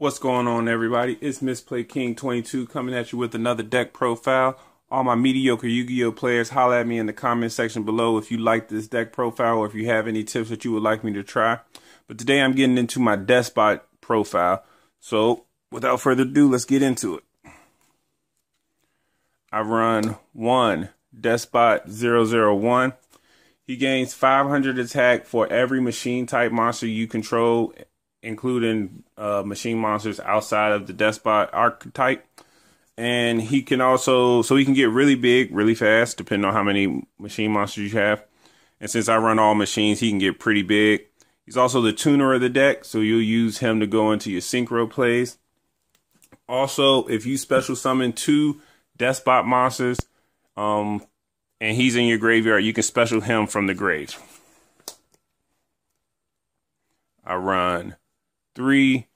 What's going on, everybody? It's Misplay King 22 coming at you with another deck profile. All my mediocre Yu-Gi-Oh players, holla at me in the comment section below if you like this deck profile or if you have any tips that you would like me to try. But today I'm getting into my Deskbot profile. So without further ado, let's get into it. I run one Deskbot 001. He gains 500 attack for every machine type monster you control, including machine monsters outside of the Deskbot archetype. And he can also, so he can get really big, really fast, depending on how many machine monsters you have. And since I run all machines, he can get pretty big. He's also the tuner of the deck, so you'll use him to go into your synchro plays. Also, if you special summon 2 Deskbot monsters, and he's in your graveyard, you can special him from the grave. I run 3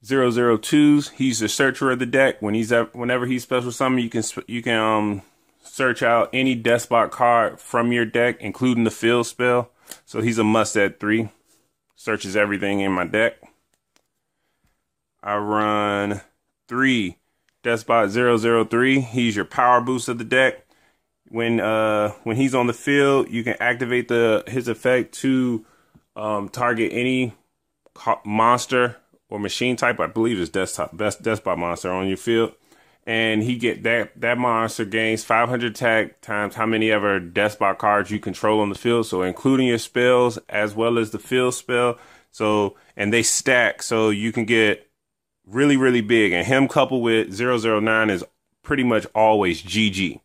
002s. He's the searcher of the deck. Whenever he's special summoned, you can search out any Deskbot card from your deck, including the field spell. So he's a must at 3. Searches everything in my deck. I run 3 Deskbot 003. He's your power boost of the deck. When he's on the field, you can activate his effect to target any monster or machine type, I believe is Deskbot monster on your field, and he get that monster gains 500 attack times how many ever Deskbot cards you control on the field, so including your spells as well as the field spell. So, and they stack, so you can get really, really big, and him coupled with 009 is pretty much always GG.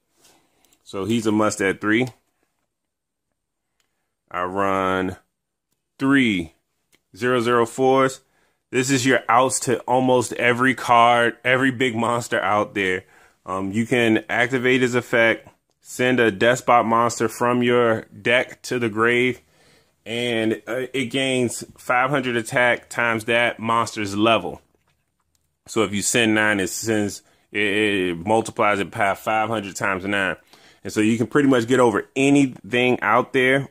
So he's a must at 3. I run 3 004s. This is your outs to almost every card, every big monster out there. You can activate his effect, send a Deskbot monster from your deck to the grave, and it gains 500 attack times that monster's level. So if you send 9, it multiplies it by 500 times 9. And so you can pretty much get over anything out there.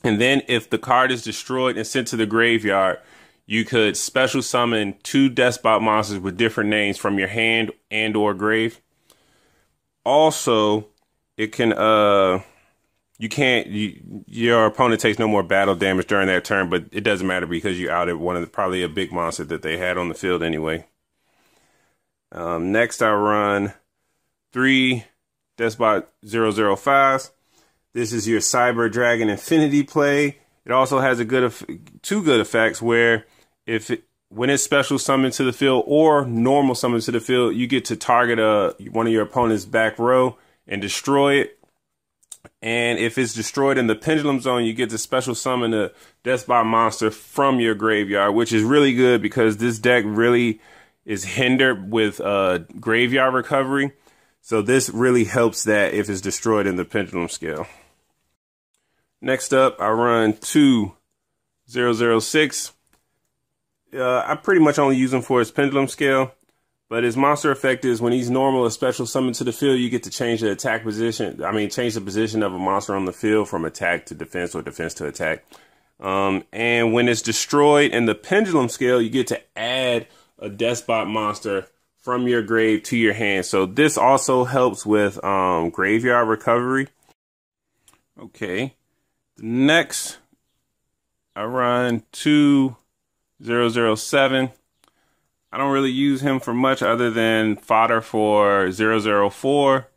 And then if the card is destroyed and sent to the graveyard, you could special summon 2 Deskbot monsters with different names from your hand and or grave. Also, it can your opponent takes no more battle damage during that turn, but it doesn't matter because you outed probably a big monster that they had on the field anyway. Next I run 3 Deskbot 005s. This is your Cyber Dragon Infinity play. It also has two good effects where when it's special summoned to the field or normal summoned to the field, you get to target one of your opponent's back row and destroy it. And if it's destroyed in the pendulum zone, you get to special summon a Deskbot monster from your graveyard, which is really good because this deck really is hindered with graveyard recovery. So this really helps that if it's destroyed in the pendulum scale. Next up, I run 2 006. I pretty much only use him for his pendulum scale, but his monster effect is when he's normal or special summoned to the field, you get to change the attack position. Change the position of a monster on the field from attack to defense or defense to attack. And when it's destroyed in the pendulum scale, you get to add a Deskbot monster from your grave to your hand. So this also helps with graveyard recovery. Okay. Next, I run 2 007. I don't really use him for much other than fodder for 004.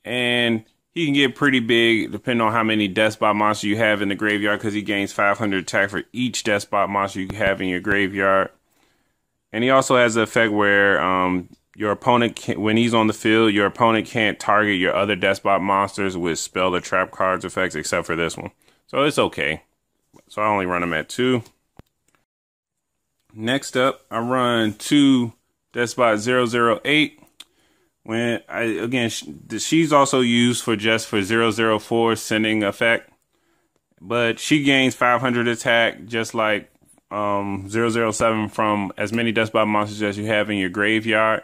And he can get pretty big depending on how many Deskbot monsters you have in the graveyard because he gains 500 attack for each Deskbot monster you have in your graveyard. And he also has the effect where your opponent, when he's on the field, your opponent can't target your other Deskbot monsters with spell or trap cards effects, except for this one. So it's okay. So I only run him at 2. Next up, I run 2 Deskbot 008. She's also used for 004 sending effect, but she gains 500 attack just like 007 from as many Deskbot monsters as you have in your graveyard.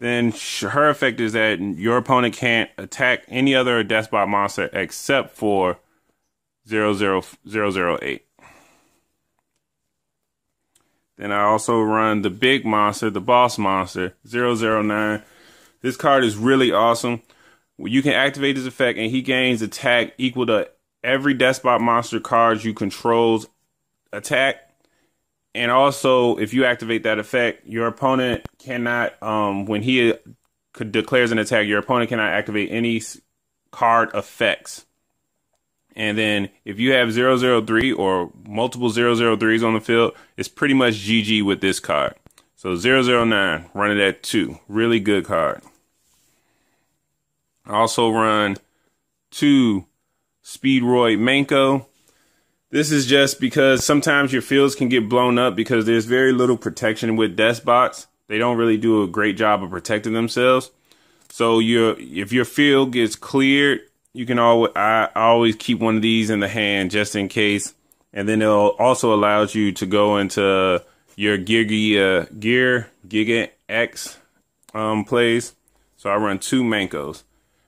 Then her effect is that your opponent can't attack any other Deskbot monster except for 008. Then I also run the big monster, the boss monster, 009. This card is really awesome. You can activate this effect and he gains attack equal to every Deskbot monster card you control's attack. And also, if you activate that effect, your opponent cannot, when he declares an attack, your opponent cannot activate any card effects. And then if you have 003 or multiple 003s on the field, it's pretty much GG with this card. So 009, run it at 2. Really good card. I also run 2 Speedroid Manko. This is just because sometimes your fields can get blown up because there's very little protection with Deskbots. They don't really do a great job of protecting themselves. So if your field gets cleared, you can I always keep one of these in the hand just in case. And then it also allows you to go into your Giga X plays. So I run 2 Mankos.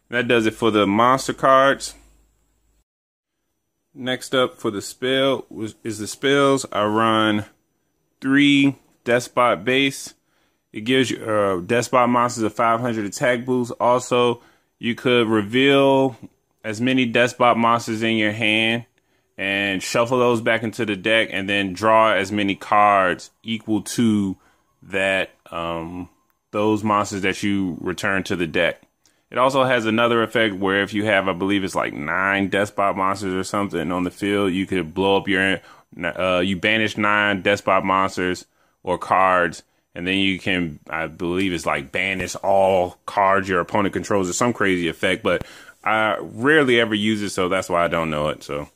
That does it for the monster cards. Next up for the spell is the spells. I run 3 Deskbot base. It gives you Deskbot monsters a 500 attack boost. Also, you could reveal as many Deskbot monsters in your hand and shuffle those back into the deck and then draw as many cards equal to that those monsters that you return to the deck. It also has another effect where if you have, I believe it's like 9 Deskbot monsters or something on the field, you could blow up you banish 9 Deskbot monsters or cards, and then you can, I believe it's like banish all cards your opponent controls or some crazy effect, but I rarely ever use it, so that's why I don't know it. So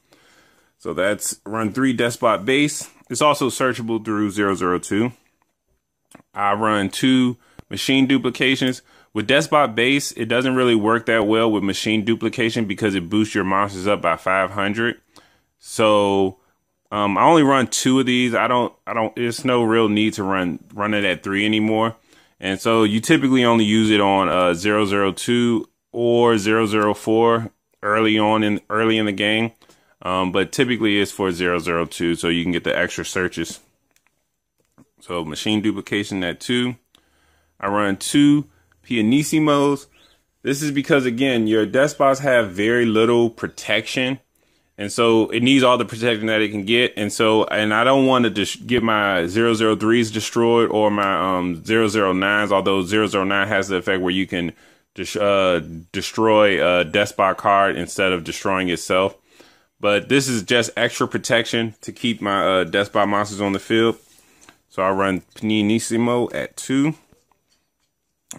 that's run 3 Deskbot base. It's also searchable through 002. I run 2 machine duplications. With Deskbot base, it doesn't really work that well with machine duplication because it boosts your monsters up by 500. So I only run 2 of these. There's no real need to run it at 3 anymore. And so you typically only use it on 002 or 004 early in the game. But typically it's for 002, so you can get the extra searches. So machine duplication at 2. I run 2 Pianissimos. This is because, again, your Deskbots have very little protection. And so it needs all the protection that it can get. And I don't want to just get my 003s destroyed or my 009s, although 009 has the effect where you can destroy a Deskbot card instead of destroying itself. But this is just extra protection to keep my Deskbot monsters on the field. So I run Pianissimo at 2.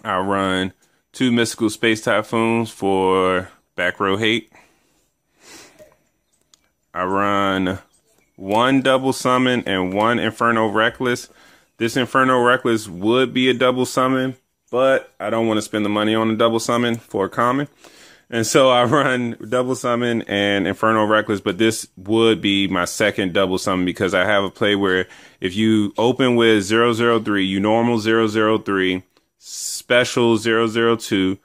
I run 2 Mystical Space Typhoons for back row hate. I run 1 double summon and 1 Inferno Reckless. This Inferno Reckless would be a double summon, but I don't want to spend the money on a double summon for a common. And so I run double summon and Inferno Reckless, but this would be my second double summon because I have a play where if you open with 003, you normal 003, special 002,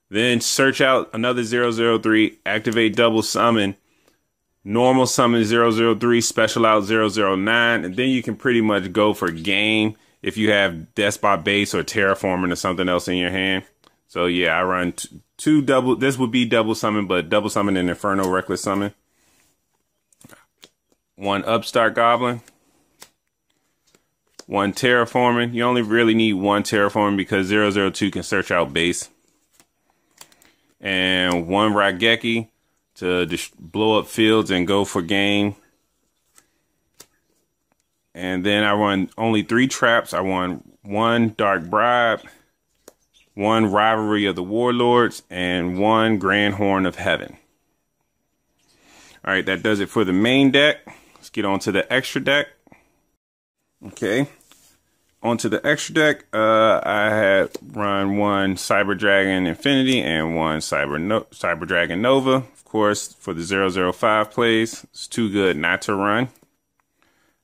then search out another 003, activate double summon, normal summon 003, special out 009, and then you can pretty much go for game if you have Deskbot base or terraforming or something else in your hand. So yeah, I run 2 double, this would be double summon, but double summon and Inferno Reckless summon. 1 Upstart Goblin. 1 terraforming. You only really need 1 terraforming because 002 can search out base. And 1 Raigeki to just blow up fields and go for game. And then I run only 3 traps. I run 1 Dark Bribe, 1 Rivalry of the Warlords, and 1 Grand Horn of Heaven. All right, that does it for the main deck. Let's get on to the extra deck. Okay. Onto the extra deck, I had run 1 Cyber Dragon Infinity and 1 Cyber Dragon Nova. Of course, for the 005 plays, it's too good not to run.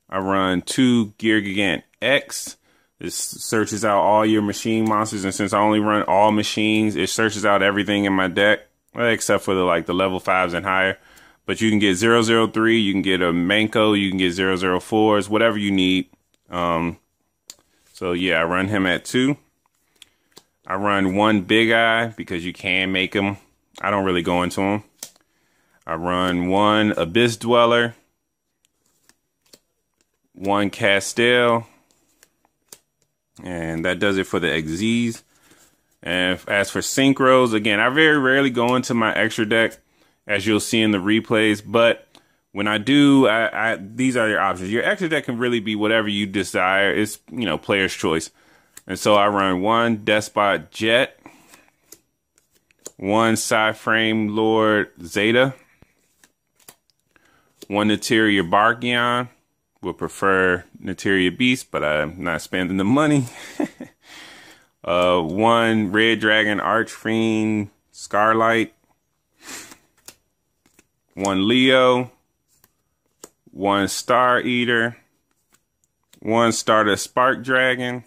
I run 2 Gear Gigant X. This searches out all your machine monsters, and since I only run all machines, it searches out everything in my deck, except for the level 5s and higher. But you can get 003, you can get a Manko, you can get 004s, whatever you need. So yeah, I run him at 2. I run 1 Big Eye because you can make him. I don't really go into him. I run 1 Abyss Dweller, 1 Castell, and that does it for the XZs. And as for synchros, again, I very rarely go into my extra deck, as you'll see in the replays. But when I do, these are your options. Your extra deck can really be whatever you desire. It's, you know, player's choice. And so I run 1 Deskbot Jet, 1 Psyframe Lord Zeta, 1 Neteria Barkion. Would prefer Neteria Beast, but I'm not spending the money. 1 Red Dragon Archfiend Scarlight, 1 Leo, 1 Star Eater, 1 Stardust Spark Dragon,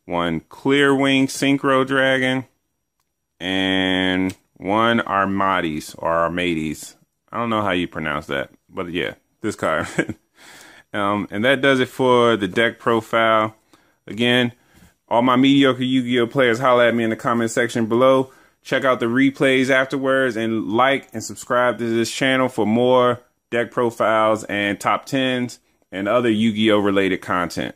1 Clearwing Synchro Dragon, and 1 Armades. I don't know how you pronounce that, but yeah, this card. And that does it for the deck profile. Again, all my mediocre Yu-Gi-Oh players, holla at me in the comment section below. Check out the replays afterwards, and like and subscribe to this channel for more deck profiles and top 10s and other Yu-Gi-Oh related content.